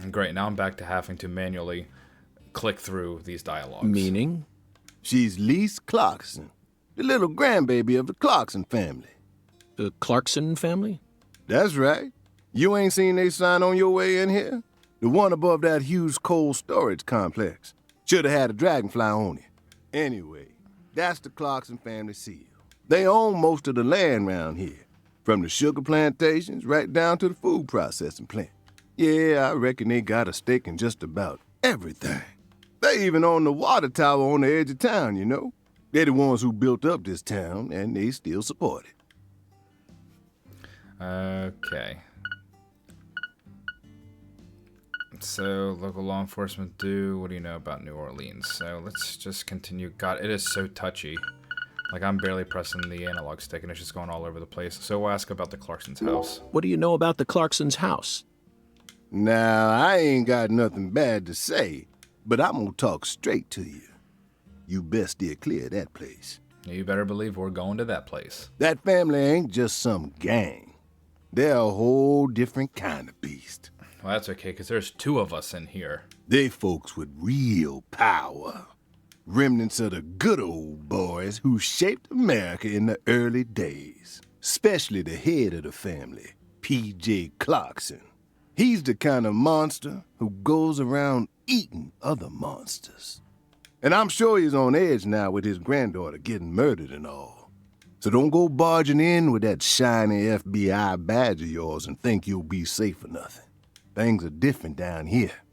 Speaker 1: Great, now I'm back to having to manually click through these dialogues.
Speaker 4: Meaning?
Speaker 5: She's Lise Clarkson, the little grandbaby of the Clarkson family.
Speaker 4: The Clarkson family?
Speaker 5: That's right. You ain't seen they sign on your way in here? The one above that huge cold storage complex. Should have had a dragonfly on it. Anyway, That's the Clarkson family seal. They own most of the land around here, from the sugar plantations right down to the food processing plant. Yeah, I reckon they got a stake in just about everything. They even own the water tower on the edge of town, you know? They're the ones who built up this town, and they still support it.
Speaker 1: Okay. So, local law enforcement do. What do you know about New Orleans? So, let's just continue. God, it is so touchy. Like, I'm barely pressing the analog stick, and it's just going all over the place. So, we'll ask about the Clarkson's house.
Speaker 4: What do you know about the Clarkson's house?
Speaker 5: Now, I ain't got nothing bad to say, but I'm gonna talk straight to you. You best steer clear of that place.
Speaker 1: You better believe we're going to that place.
Speaker 5: That family ain't just some gang. They're a whole different kind of beast.
Speaker 1: Well, that's okay, because there's 2 of us in here.
Speaker 5: They folks with real power. Remnants of the good old boys who shaped America in the early days. Especially the head of the family, P.J. Clarkson. He's the kind of monster who goes around eating other monsters. And I'm sure he's on edge now with his granddaughter getting murdered and all. So don't go barging in with that shiny FBI badge of yours and think you'll be safe for nothing. Things are different down here.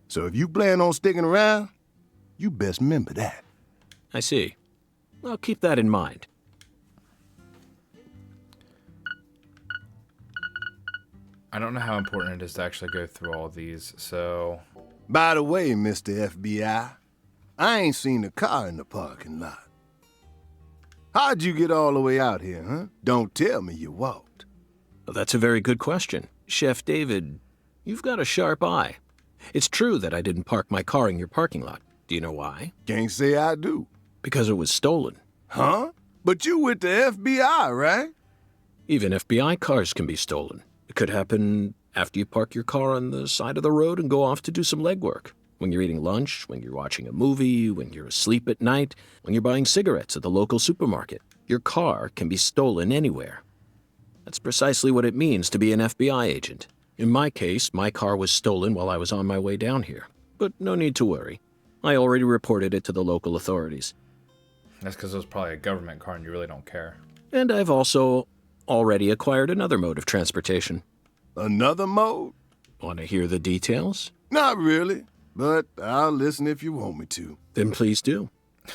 Speaker 5: So if you plan on sticking around, you best remember that.
Speaker 4: I see. I'll keep that in mind.
Speaker 1: I don't know how important it is to actually go through all these, so...
Speaker 5: By the way, Mr. FBI, I ain't seen a car in the parking lot. How'd you get all the way out here, huh? Don't tell me you walked.
Speaker 4: Well, that's a very good question. Chef David, you've got a sharp eye. It's true that I didn't park my car in your parking lot. Do you know why?
Speaker 5: Can't say I do.
Speaker 4: Because it was stolen.
Speaker 5: Huh? But you with the FBI, right?
Speaker 4: Even FBI cars can be stolen. It could happen after you park your car on the side of the road and go off to do some legwork. When you're eating lunch, when you're watching a movie, when you're asleep at night, when you're buying cigarettes at the local supermarket. Your car can be stolen anywhere. That's precisely what it means to be an FBI agent. In my case, my car was stolen while I was on my way down here. But no need to worry. I already reported it to the local authorities.
Speaker 1: That's because it was probably a government car and you really don't care.
Speaker 4: And I've also already acquired another mode of transportation.
Speaker 5: Another mode?
Speaker 4: Want to hear the details?
Speaker 5: Not really, but I'll listen if you want me to.
Speaker 4: Then please do.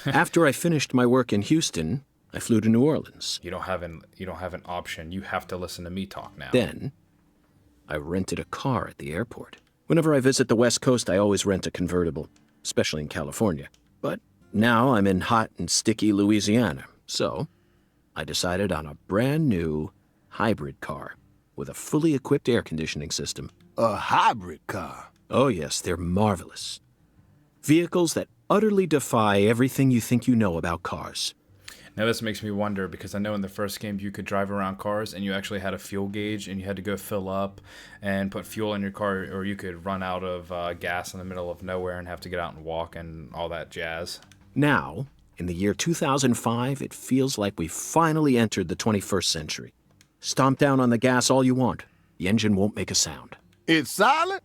Speaker 4: After I finished my work in Houston, I flew to New Orleans.
Speaker 1: You don't have an option. You have to listen to me talk now.
Speaker 4: Then, I rented a car at the airport. Whenever I visit the West Coast, I always rent a convertible, especially in California. But now I'm in hot and sticky Louisiana, so I decided on a brand new hybrid car with a fully equipped air conditioning system.
Speaker 5: A hybrid car?
Speaker 4: Oh yes, they're marvelous. Vehicles that utterly defy everything you think you know about cars.
Speaker 1: Now this makes me wonder, because I know in the first game you could drive around cars and you actually had a fuel gauge and you had to go fill up and put fuel in your car, or you could run out of gas in the middle of nowhere and have to get out and walk and all that jazz.
Speaker 4: Now, in the year 2005, it feels like we've finally entered the 21st century. Stomp down on the gas all you want. The engine won't make a sound.
Speaker 5: It's silent?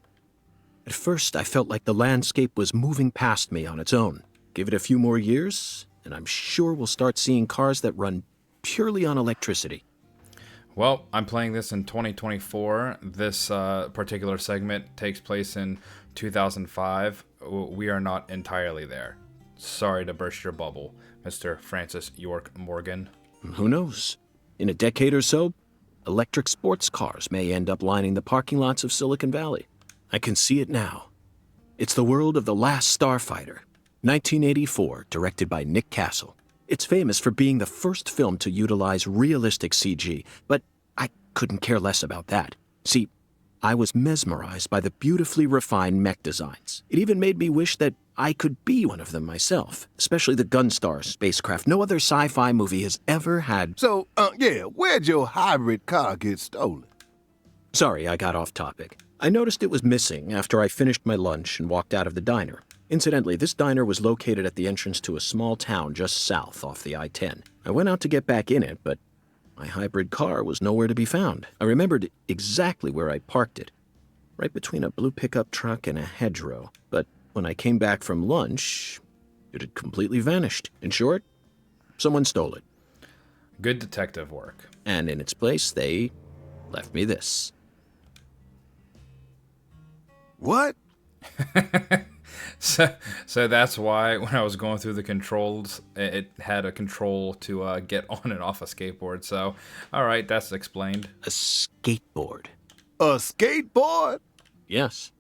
Speaker 4: At first, I felt like the landscape was moving past me on its own. Give it a few more years, and I'm sure we'll start seeing cars that run purely on electricity.
Speaker 1: Well, I'm playing this in 2024. This particular segment takes place in 2005. We are not entirely there. Sorry to burst your bubble, Mr. Francis York Morgan.
Speaker 4: Who knows? In a decade or so, electric sports cars may end up lining the parking lots of Silicon Valley. I can see it now. It's the world of The Last Starfighter, 1984, directed by Nick Castle. It's famous for being the first film to utilize realistic CG, but I couldn't care less about that. See, I was mesmerized by the beautifully refined mech designs. It even made me wish that I could be one of them myself, especially the Gunstar spacecraft. No other sci-fi movie has ever had...
Speaker 5: So, where'd your hybrid car get stolen?
Speaker 4: Sorry, I got off topic. I noticed it was missing after I finished my lunch and walked out of the diner. Incidentally, this diner was located at the entrance to a small town just south off the I-10. I went out to get back in it, but my hybrid car was nowhere to be found. I remembered exactly where I parked it, right between a blue pickup truck and a hedgerow. But when I came back from lunch, it had completely vanished. In short,
Speaker 6: Someone stole it.
Speaker 1: Good detective work.
Speaker 6: And in its place, they left me this.
Speaker 5: What?
Speaker 1: So that's why when I was going through the controls, it had a control to get on and off a skateboard. So, all right, that's explained.
Speaker 6: A skateboard.
Speaker 5: A skateboard?
Speaker 6: Yes.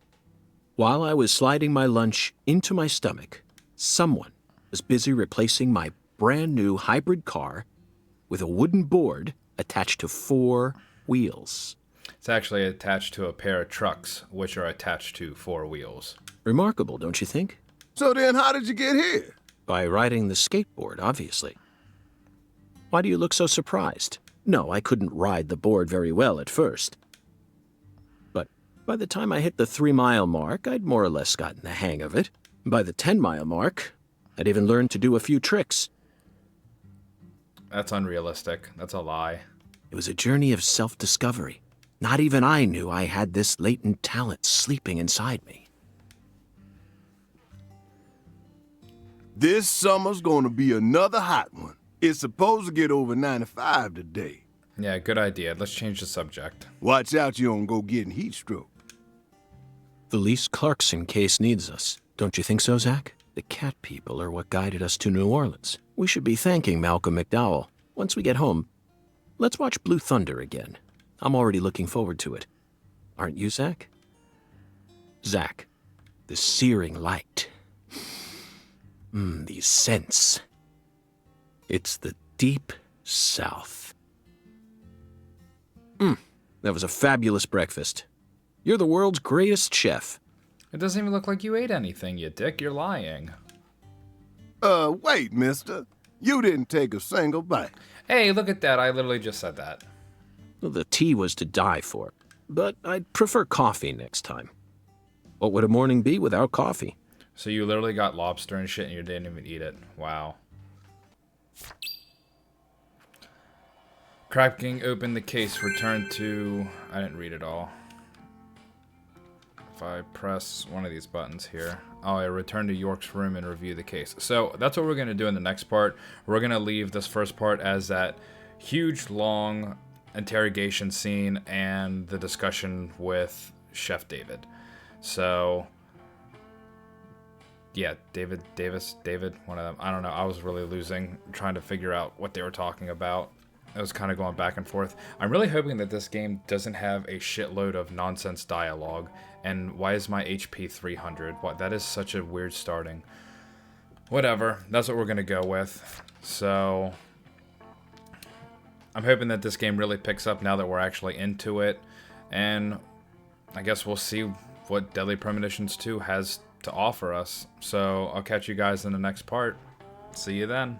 Speaker 6: While I was sliding my lunch into my stomach, someone was busy replacing my brand new hybrid car with a wooden board attached to 4 wheels.
Speaker 1: It's actually attached to a pair of trucks, which are attached to 4 wheels.
Speaker 6: Remarkable, don't you think?
Speaker 5: So then how did you get here?
Speaker 6: By riding the skateboard, obviously. Why do you look so surprised? No, I couldn't ride the board very well at first. But by the time I hit the 3-mile mark, I'd more or less gotten the hang of it. By the 10-mile mark, I'd even learned to do a few tricks.
Speaker 1: That's unrealistic. That's a lie.
Speaker 6: It was a journey of self-discovery. Not even I knew I had this latent talent sleeping inside me.
Speaker 5: This summer's gonna be another hot one. It's supposed to get over 95 today.
Speaker 1: Yeah, good idea. Let's change the subject.
Speaker 5: Watch out you don't go getting heat stroke.
Speaker 6: The Felice Clarkson case needs us. Don't you think so, Zach? The cat people are what guided us to New Orleans. We should be thanking Malcolm McDowell. Once we get home, let's watch Blue Thunder again. I'm already looking forward to it. Aren't you, Zach? Zach, the searing light. These scents. It's the deep south. That was a fabulous breakfast. You're the world's greatest chef.
Speaker 1: It doesn't even look like you ate anything, you dick. You're lying.
Speaker 5: Wait, mister. You didn't take a single bite.
Speaker 1: Hey, look at that. I literally just said that.
Speaker 6: Well, the tea was to die for, but I'd prefer coffee next time. What would a morning be without coffee?
Speaker 1: So you literally got lobster and shit and you didn't even eat it. Wow. Cracking open the case, return to... I didn't read it all. If I press one of these buttons here. Oh, I return to York's room and review the case. So that's what we're going to do in the next part. We're going to leave this first part as that huge, long interrogation scene and the discussion with Chef David. So... yeah, David, one of them. I don't know. I was really losing, trying to figure out what they were talking about. I was kind of going back and forth. I'm really hoping that this game doesn't have a shitload of nonsense dialogue. And why is my HP 300? What? That is such a weird starting. Whatever. That's what we're going to go with. So, I'm hoping that this game really picks up now that we're actually into it. And I guess we'll see what Deadly Premonitions 2 has to offer us. So I'll catch you guys in the next part. See you then.